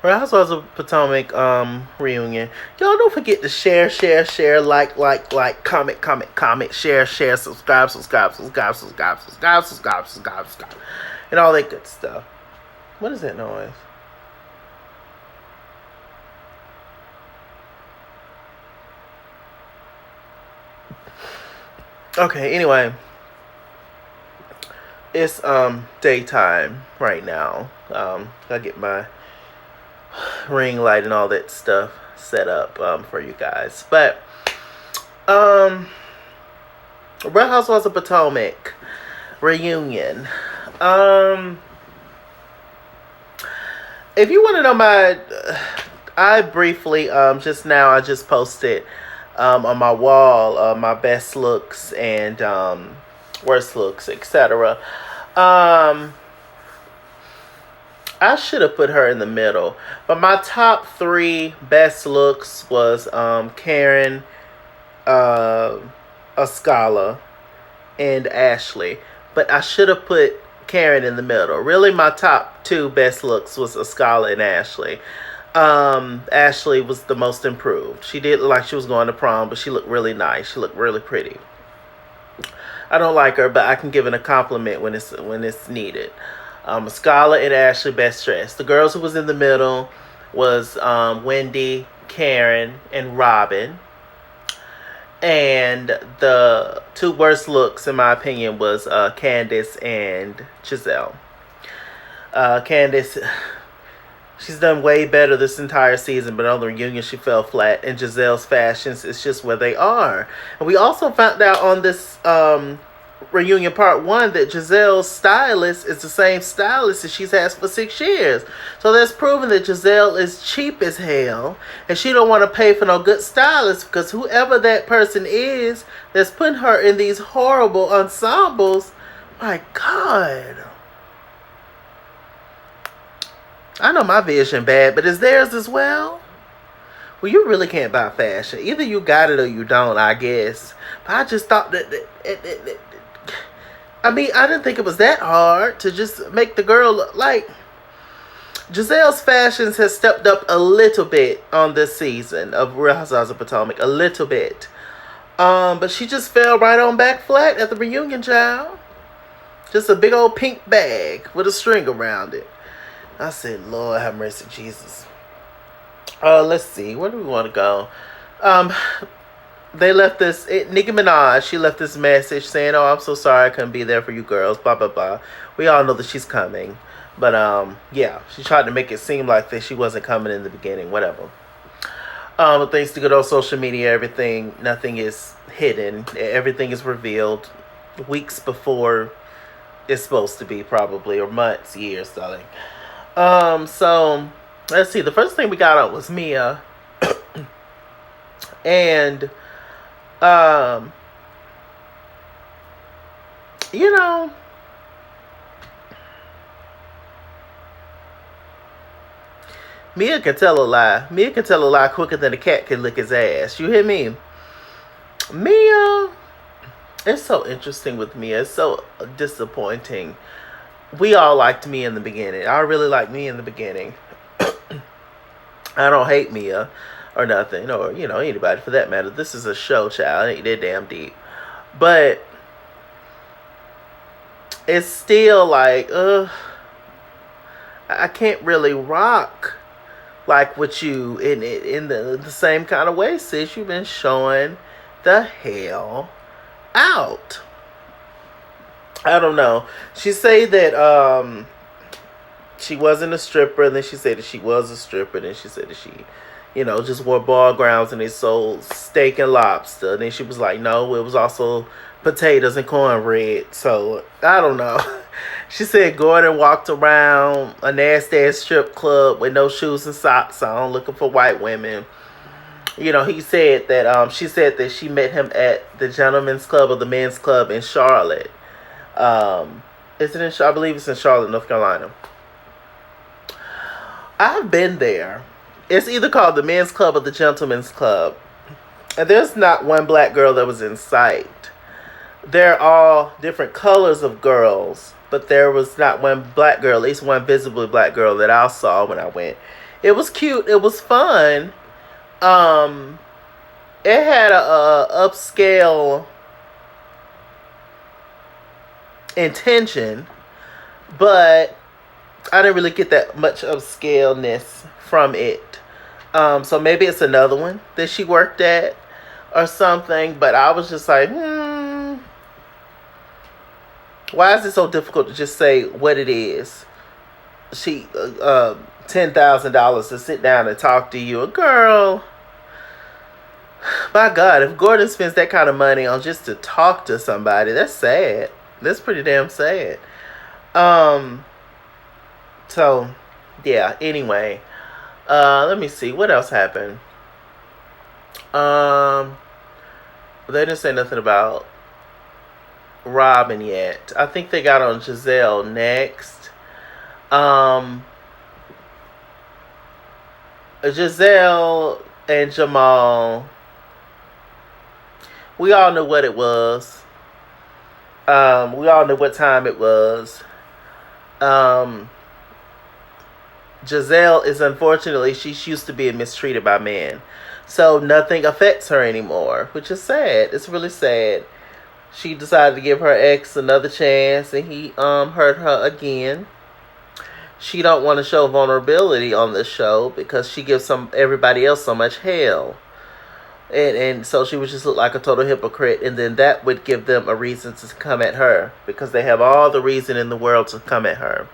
Real Housewives of Potomac reunion. Y'all don't forget to share, like, comment, share, subscribe, and all that good stuff. What is that noise? Okay, anyway. It's daytime right now. Gotta get my ring light and all that stuff set up for you guys. But Real Housewives of Potomac reunion. If you want to know I briefly just now I just posted on my wall my best looks and worst looks, etc. I should have put her in the middle, but my top 3 best looks was Karen, Askale, and Ashley. But I should have put Karen in the middle. Really, my top 2 best looks was Askale and Ashley. Ashley was the most improved. She did look like she was going to prom, but she looked really nice. She looked really pretty. I don't like her, but I can give it a compliment when it's needed. Askale and Ashley best dressed. The girls who was in the middle was Wendy, Karen, and Robyn. And the 2 worst looks, in my opinion, was Candiace and Gizelle. Candiace, she's done way better this entire season, but on the reunion she fell flat. And Gizelle's fashions is just where they are. And we also found out on this reunion part 1 that Gizelle's stylist is the same stylist that she's had for 6 years. So that's proven that Gizelle is cheap as hell, and she don't want to pay for no good stylist, because whoever that person is that's putting her in these horrible ensembles, my God. I know my vision bad, but is theirs as well? Well, you really can't buy fashion. Either you got it or you don't, I guess. But I just thought that I mean, I didn't think it was that hard to just make the girl look like. Gizelle's fashions has stepped up a little bit on this season of Real Housewives of Potomac. A little bit. But she just fell right on back flat at the reunion, child. Just a big old pink bag with a string around it. I said, Lord have mercy, Jesus. Let's see. Where do we want to go? They left this, Nicki Minaj, she left this message saying, oh, I'm so sorry I couldn't be there for you girls, blah, blah, blah. We all know that she's coming. But, yeah, she tried to make it seem like that she wasn't coming in the beginning, whatever. But thanks to good old social media, nothing is hidden. Everything is revealed weeks before it's supposed to be, probably, or months, years, darling. So, let's see. The first thing we got out was Mia. And you know, Mia can tell a lie. Mia can tell a lie quicker than a cat can lick his ass. You hear me? Mia, it's so interesting with Mia. It's so disappointing. We all liked Mia in the beginning. I really liked Mia in the beginning. I don't hate Mia or nothing, or, you know, anybody for that matter. This is a show, child. Ain't that damn deep. But it's still like, I can't really rock like with you in the same kind of way, sis. You've been showing the hell out. I don't know. She say that she wasn't a stripper, and then she said that she was a stripper, and then she said that she, you know, just wore ball grounds and they sold steak and lobster. And then she was like, no, it was also potatoes and cornbread. So, I don't know. She said Gordon walked around a nasty-ass strip club with no shoes and socks on, looking for white women. You know, he said that, she said that she met him at the gentleman's club or the men's club in Charlotte. Is it in, I believe it's in Charlotte, North Carolina. I've been there. It's either called the men's club or the gentleman's club. And there's not one black girl that was in sight. They're all different colors of girls but there was not one black girl, at least one visibly black girl that I saw when I went. It was cute. It was fun. It had a upscale intention, but I didn't really get that much upscaleness from it. So maybe it's another one that she worked at or something, but I was just like, why is it so difficult to just say what it is? She $10,000 to sit down and talk to you. A girl, my God, if Gordon spends that kind of money on just to talk to somebody, that's sad. That's pretty damn sad. So yeah, anyway. Let me see. What else happened? They didn't say nothing about Robyn yet. I think they got on Gizelle next. Gizelle and Jamal. We all knew what it was. We all knew what time it was. Gizelle is, unfortunately, she's used to being mistreated by men. So nothing affects her anymore, which is sad. It's really sad. She decided to give her ex another chance, and he hurt her again. She don't want to show vulnerability on this show because she gives everybody else so much hell. And so she would just look like a total hypocrite, and then that would give them a reason to come at her because they have all the reason in the world to come at her.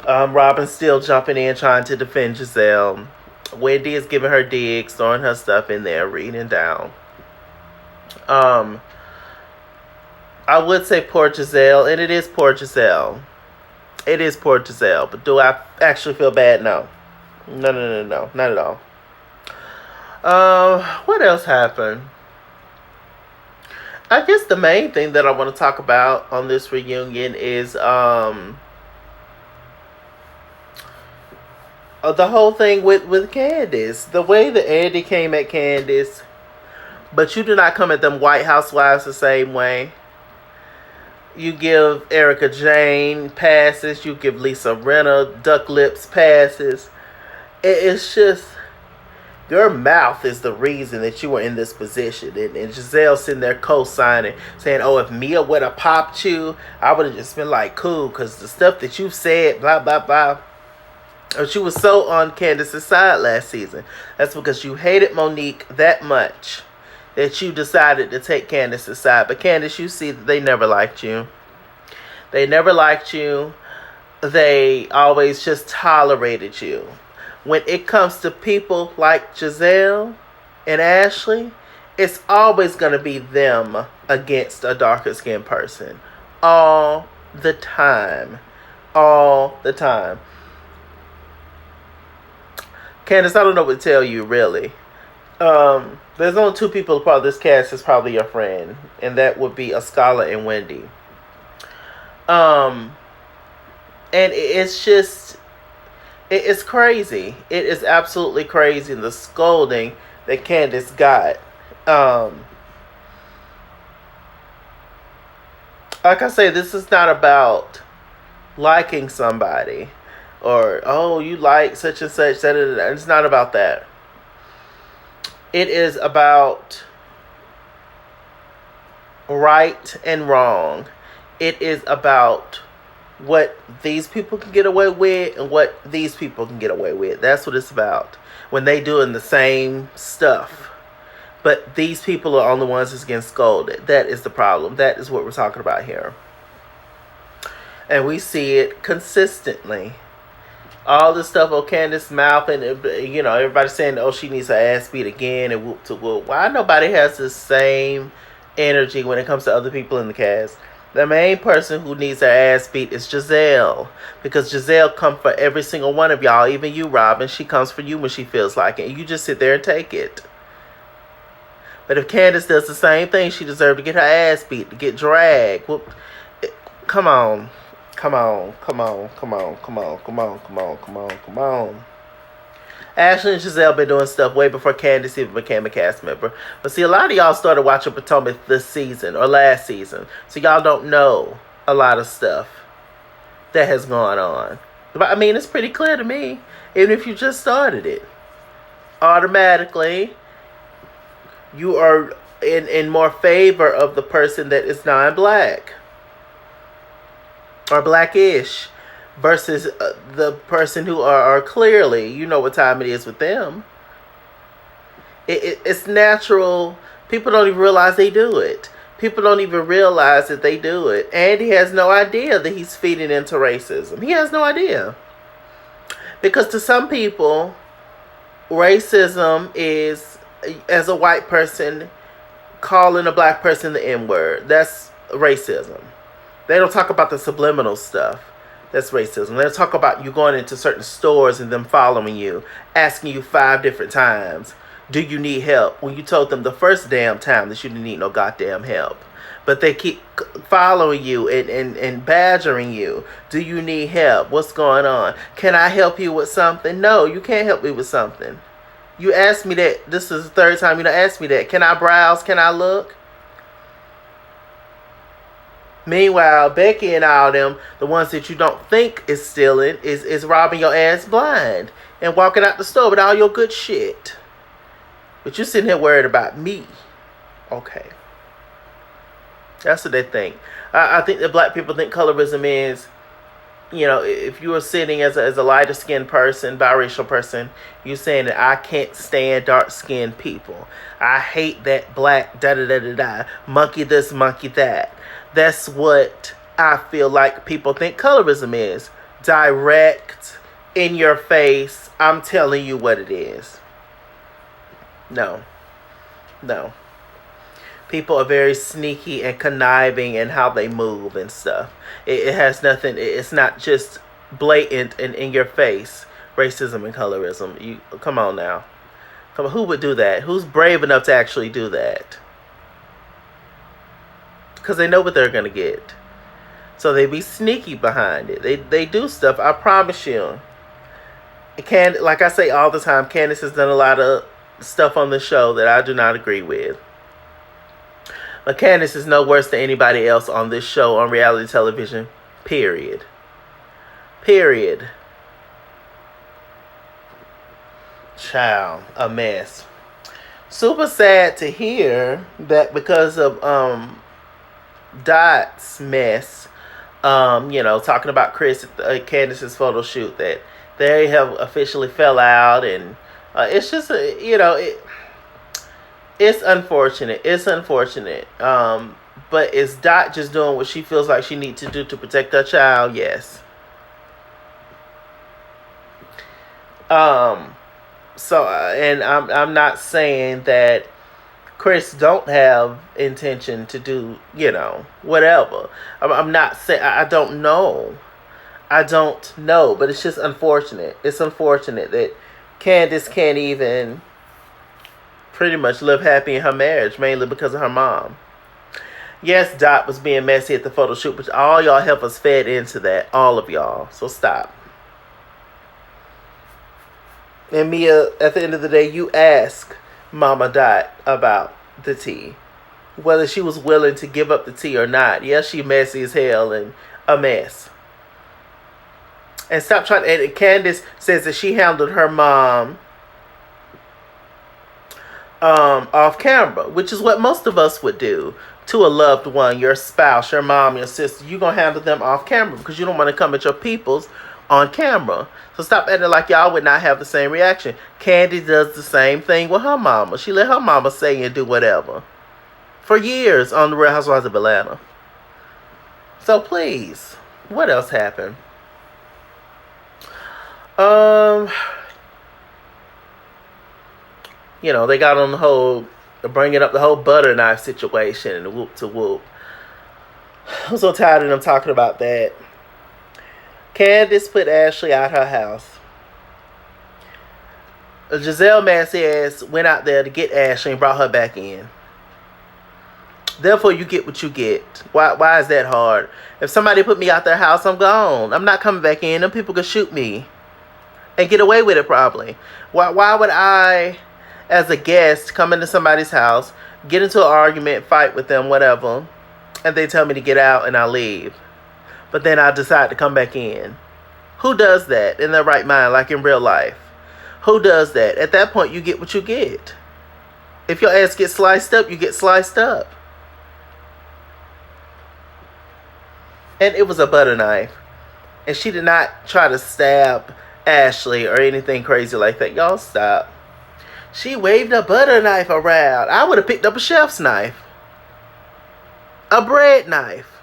Robyn's still jumping in, trying to defend Gizelle. Wendy is giving her digs, throwing her stuff in there, reading down. I would say poor Gizelle, and it is poor Gizelle. It is poor Gizelle, but do I actually feel bad? No. No, not at all. What else happened? I guess the main thing that I want to talk about on this reunion is the whole thing with Candiace. The way that Andy came at Candiace, but you do not come at them White Housewives the same way. You give Erica Jane passes. You give Lisa Rinna duck lips passes. It's just, your mouth is the reason that you were in this position. And Gizelle sitting there co-signing, saying, oh, if Mia would have popped you, I would have just been like, cool, because the stuff that you said, blah, blah, blah. She was so on Candiace's side last season. That's because you hated Monique that much that you decided to take Candiace's side. But Candiace, you see that they never liked you. They never liked you. They always just tolerated you. When it comes to people like Gizelle and Ashley, it's always going to be them against a darker skinned person. All the time. All the time. Candiace, I don't know what to tell you, really. There's only two people part of this cast is probably your friend, and that would be Askale and Wendy. And it's just, it's crazy. It is absolutely crazy, the scolding that Candiace got. Like I say, this is not about liking somebody or, oh, you like such and such. It's not about that. It is about right and wrong. It is about what these people can get away with and what these people can get away with. That's what it's about. When they doing the same stuff. But these people are only ones that's getting scolded. That is the problem. That is what we're talking about here. And we see it consistently. All this stuff on Candiace's mouth, and you know, everybody's saying, oh, she needs her ass beat again, and whoop to whoop. Why nobody has the same energy when it comes to other people in the cast? The main person who needs her ass beat is Gizelle, because Gizelle comes for every single one of y'all, even you, Robyn. She comes for you when she feels like it, and you just sit there and take it. But if Candiace does the same thing, she deserves to get her ass beat, to get dragged. Whoop. Come on. Come on. Ashley and Gizelle been doing stuff way before Candiace even became a cast member. But see, a lot of y'all started watching Potomac this season or last season. So y'all don't know a lot of stuff that has gone on. But I mean, it's pretty clear to me. Even if you just started it, automatically you are in more favor of the person that is non-black or blackish versus the person who are clearly, you know what time it is with them. It's natural. People don't even realize they do it. People don't even realize that they do it. And he has no idea that he's feeding into racism. He has no idea. Because to some people, racism is, as a white person, calling a black person the N-word. That's racism. They don't talk about the subliminal stuff. That's racism. They don't talk about you going into certain stores and them following you, asking you 5 different times, do you need help? When you told them the first damn time that you didn't need no goddamn help. But they keep following you and badgering you. Do you need help? What's going on? Can I help you with something? No, you can't help me with something. You asked me that. This is the 3rd time you done asked me that. Can I browse? Can I look? Meanwhile, Becky and all them, the ones that you don't think is stealing, is robbing your ass blind and walking out the store with all your good shit. But you sitting here worried about me. Okay. That's what they think. I think that black people think colorism is, you know, if you are sitting as a lighter skinned person, biracial person, you're saying that I can't stand dark skinned people. I hate that black da-da-da-da-da, monkey this, monkey that. That's what I feel like people think colorism is. Direct, in your face, I'm telling you what it is. No. People are very sneaky and conniving in how they move and stuff. It has nothing, it's not just blatant and in your face racism and colorism. You come on now. Come on, who would do that? Who's brave enough to actually do that? Because they know what they're going to get. So they be sneaky behind it. They do stuff, I promise you. Like I say all the time, Candiace has done a lot of stuff on the show that I do not agree with. But Candiace is no worse than anybody else on this show on reality television. Period. Child, a mess. Super sad to hear that because of Dot's mess, you know, talking about Chris at Candiace's photo shoot, that they have officially fell out, and it's just you know, it's unfortunate. But is Dot just doing what she feels like she needs to do to protect her child? Yes. So and I'm not saying that Chris don't have intention to do, you know, whatever. I'm not saying, I don't know, but it's just unfortunate. It's unfortunate that Candiace can't even pretty much live happy in her marriage, mainly because of her mom. Yes, Dot was being messy at the photo shoot, but all y'all have us fed into that, all of y'all. So stop. And Mia, at the end of the day, you ask Mama Dot about the tea, whether she was willing to give up the tea or not. Yes, she messy as hell and a mess. And stop trying. And Candiace says that she handled her mom off camera, which is what most of us would do to a loved one, your spouse, your mom, your sister. You're gonna handle them off camera because you don't want to come at your peoples on camera. So stop acting like y'all would not have the same reaction. Candy does the same thing with her mama. She let her mama say and do whatever for years on the Real Housewives of Atlanta. So please, what else happened? You know, they got on the whole, bringing up the whole butter knife situation and whoop to whoop. I'm so tired of them talking about that. Candiace put Ashley out her house. Gizelle Massey ass went out there to get Ashley and brought her back in. Therefore, you get what you get. Why is that hard? If somebody put me out their house, I'm gone. I'm not coming back in. Them people could shoot me and get away with it probably. Why would I, as a guest, come into somebody's house, get into an argument, fight with them, whatever, and they tell me to get out and I leave? but then I decide to come back in. Who does that in their right mind, like in real life? Who does that? At that point, you get what you get. If your ass gets sliced up, you get sliced up. And it was a butter knife. And she did not try to stab Ashley or anything crazy like that. Y'all stop. She waved a butter knife around. I would have picked up a chef's knife. A bread knife.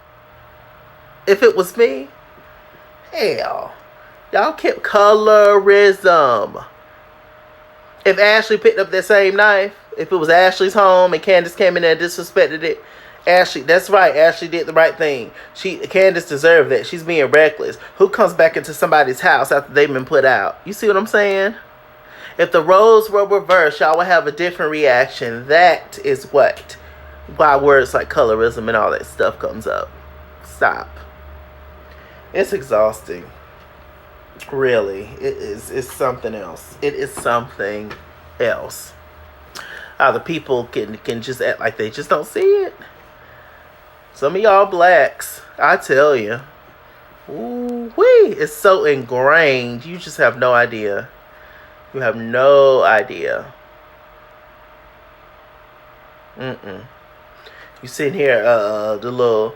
If it was me. Hell. Y'all kept colorism. If Ashley picked up that same knife, if it was Ashley's home and Candiace came in there and disrespected it, Ashley, that's right, Ashley did the right thing. Candiace deserved that. She's being reckless. Who comes back into somebody's house after they've been put out? You see what I'm saying? If the roles were reversed, y'all would have a different reaction. That is why words like colorism and all that stuff comes up. Stop. It's exhausting. Really, it is. It's something else. It is something else. The people can just act like they just don't see it. Some of y'all blacks, I tell you, ooh-wee, it's so ingrained. You just have no idea. You have no idea. You sitting here, the little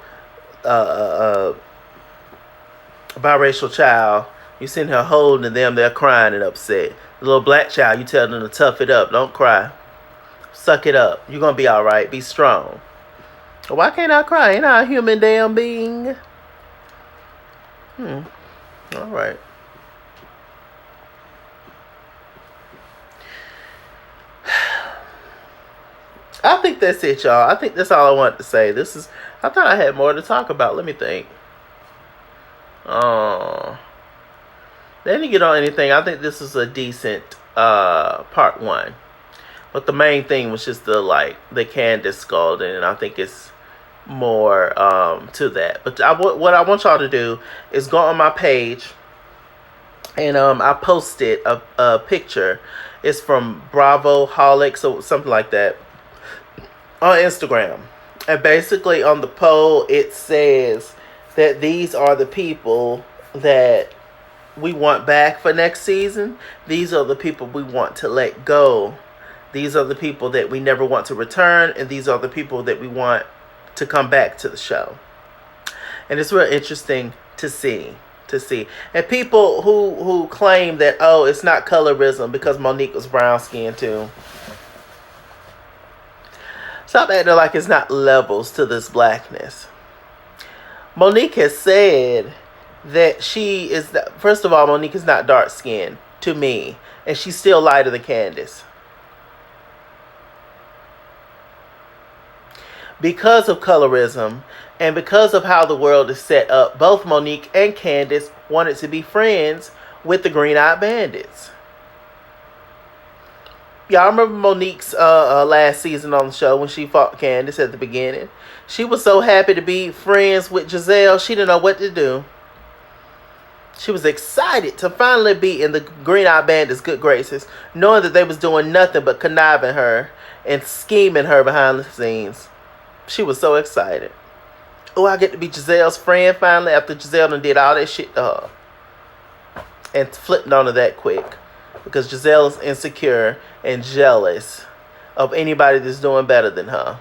biracial child. You sitting here holding them, they're crying and upset. The little black child, you tell them to tough it up. Don't cry. Suck it up. You're going to be all right. Be strong. Why can't I cry? Ain't I a human damn being? All right. I think that's it, y'all. I think that's all I wanted to say. I thought I had more to talk about. Let me think. They didn't get on anything. I think this is a decent part one. But the main thing was just the Candiace scalding, and I think it's more to that. But what I want y'all to do is go on my page, and I posted a picture. It's from Bravo Holics or something like that on Instagram. And basically on the poll, it says that these are the people that we want back for next season. These are the people we want to let go. These are the people that we never want to return. And these are the people that we want to come back to the show. And it's real interesting to see. And people who claim that, oh, it's not colorism because Monique was brown skinned too. Stop acting like it's not levels to this blackness. Monique has said that she is, first of all, Monique is not dark skinned to me. And she's still lighter than Candiace. Because of colorism and because of how the world is set up, both Monique and Candiace wanted to be friends with the Green-Eyed Bandits. Y'all remember Monique's last season on the show when she fought Candiace at the beginning? She was so happy to be friends with Gizelle, she didn't know what to do. She was excited to finally be in the Green-Eyed Bandits' good graces, knowing that they was doing nothing but conniving her and scheming her behind the scenes. She was so excited. Oh, I get to be Gizelle's friend finally after Gizelle done did all that shit to her. And flipped onto that quick. Because Gizelle is insecure and jealous of anybody that's doing better than her.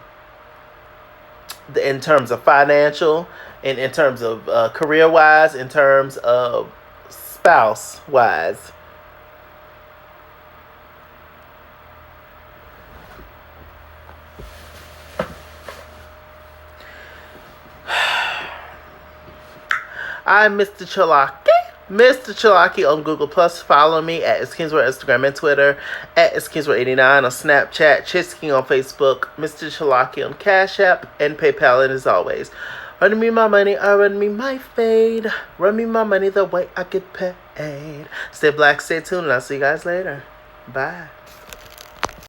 In terms of financial, and in terms of career-wise, in terms of spouse-wise. I'm MrChalaki. MrChalaki on Google Plus. Follow me at Skinsworth Instagram and Twitter. At Skinsworth89 on Snapchat. Chisking on Facebook. MrChalaki on Cash App and PayPal. And as always, run me my money, I run me my fade. Run me my money the way I get paid. Stay black, stay tuned, and I'll see you guys later. Bye.